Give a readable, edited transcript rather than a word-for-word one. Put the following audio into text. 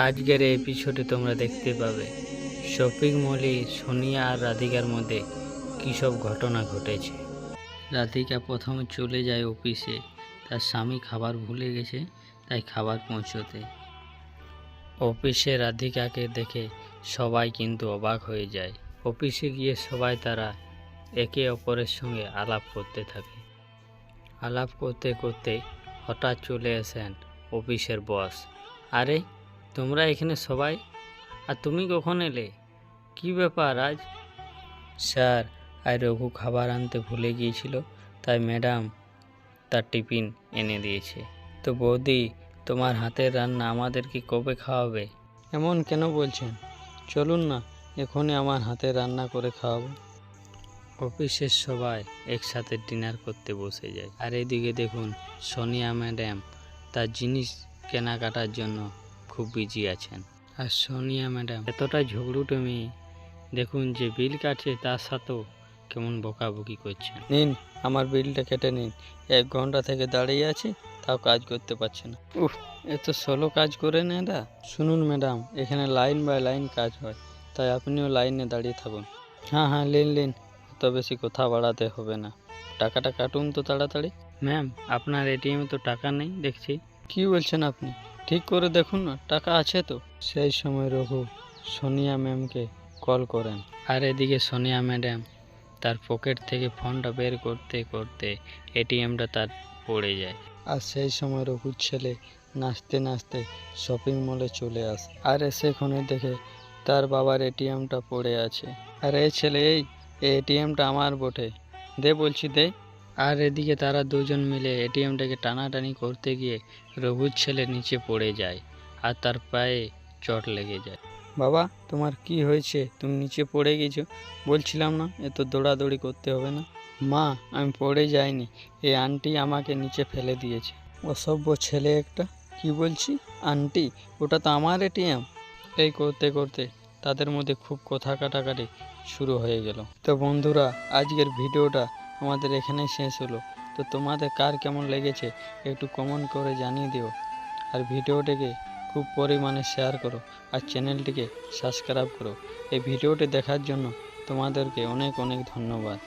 আজকের এই এপিসোডে তোমরা দেখতে পাবে শপিং মলে সোনিয়া আর রাধিকার মধ্যে কী সব ঘটনা ঘটেছে। রাধিকা প্রথমে চলে যায় অফিসে, তার স্বামী খাবার ভুলে গেছে, তাই খাবার পৌঁছতে। অফিসে রাধিকাকে দেখে সবাই কিন্তু অবাক হয়ে যায়। অফিসে গিয়ে সবাই তারা একে অপরের সঙ্গে আলাপ করতে থাকে। আলাপ করতে করতে হঠাৎ চলে আসেন অফিসের বস। আরে তোমরা এখানে সবাই, আর তুমি কখন এলে? কি ব্যাপার আজ? স্যার, আর রঘু খাবার আনতে ভুলে গিয়েছিল, তাই ম্যাডাম তার টিফিন এনে দিয়েছে। তো বৌদি, তোমার হাতের রান্না আমাদেরকে কবে খাওয়াবে? এমন কেন বলছেন? চলুন না, এখনই আমার হাতে রান্না করে খাওয়াবো। অফিসের সবাই একসাথে ডিনার করতে বসে যায়। আর এদিকে দেখুন, সোনিয়া ম্যাডাম তার জিনিস কেনাকাটার জন্য খুব বিজি আছেন। আর সোনিয়া ম্যাডাম এতটা ঝগড়ুটে মেয়ে, দেখুন যে বিল কাটছে তার সাথেও কেমন বকাবকি করছেন। নিন, আমার বিলটা কেটে নিন। 1 ঘন্টা থেকে দাঁড়িয়ে আছি, তাও কাজ করতে পারছে না। এত স্লো কাজ করে না এরা। শুনুন ম্যাডাম, এখানে লাইন বাই লাইন কাজ হয়, তাই আপনিও লাইনে দাঁড়িয়ে থাকুন। হ্যাঁ, লিন, অত বেশি কথা বাড়াতে হবে না। টাকাটা কাটুন তো তাড়াতাড়ি। ম্যাম, আপনার এটিএমে তো টাকা নেই দেখছি। কি বলছেন আপনি? ঠিক করে দেখুন না, টাকা আছে তো। সেই সময় রঘু সোনিয়া ম্যামকে কল করেন। আর এদিকে সোনিয়া ম্যাডাম তার পকেট থেকে ফোনটা বের করতে করতে এটিএমটা তার পড়ে যায়। আর সেই সময় রঘুর ছেলে নাচতে নাচতে শপিং মলে চলে আসে। আর সেখানে দেখে তার বাবার এটিএমটা পড়ে আছে। আর এই ছেলে, এই এটিএমটা আমার বটে, দে বলছি দে। আর এদিকে তারা দুজন মিলে এটিএমটাকে টানাটানি করতে গিয়ে রঘুর ছেলে নিচে পড়ে যায় আর তার পায়ে চোট লেগে যায়। বাবা, তোমার কি হয়েছে? তুমি নিচে পড়ে গেছো? বলছিলাম না এত দৌড়াদৌড়ি করতে হবে না। মা, আমি পড়ে যাইনি, এই আন্টি আমাকে নিচে ফেলে দিয়েছে। অসভ্য ছেলে একটা। কি বলছি আন্টি? ওটা তো আমার এটিএম। এই করতে করতে তাদের মধ্যে খুব কথা কাটাকাটি শুরু হয়ে গেল। তো বন্ধুরা, আজকের ভিডিওটা আমাদের এখানেই শেষ হলো। তো তোমাদের কার কেমন লেগেছে একটু কমেন্ট করে জানিয়ে দিও। আর ভিডিওটিকে খুব পরিমাণে শেয়ার করো আর চ্যানেলটিকে সাবস্ক্রাইব করো। এই ভিডিওটি দেখার জন্য তোমাদেরকে অনেক অনেক ধন্যবাদ।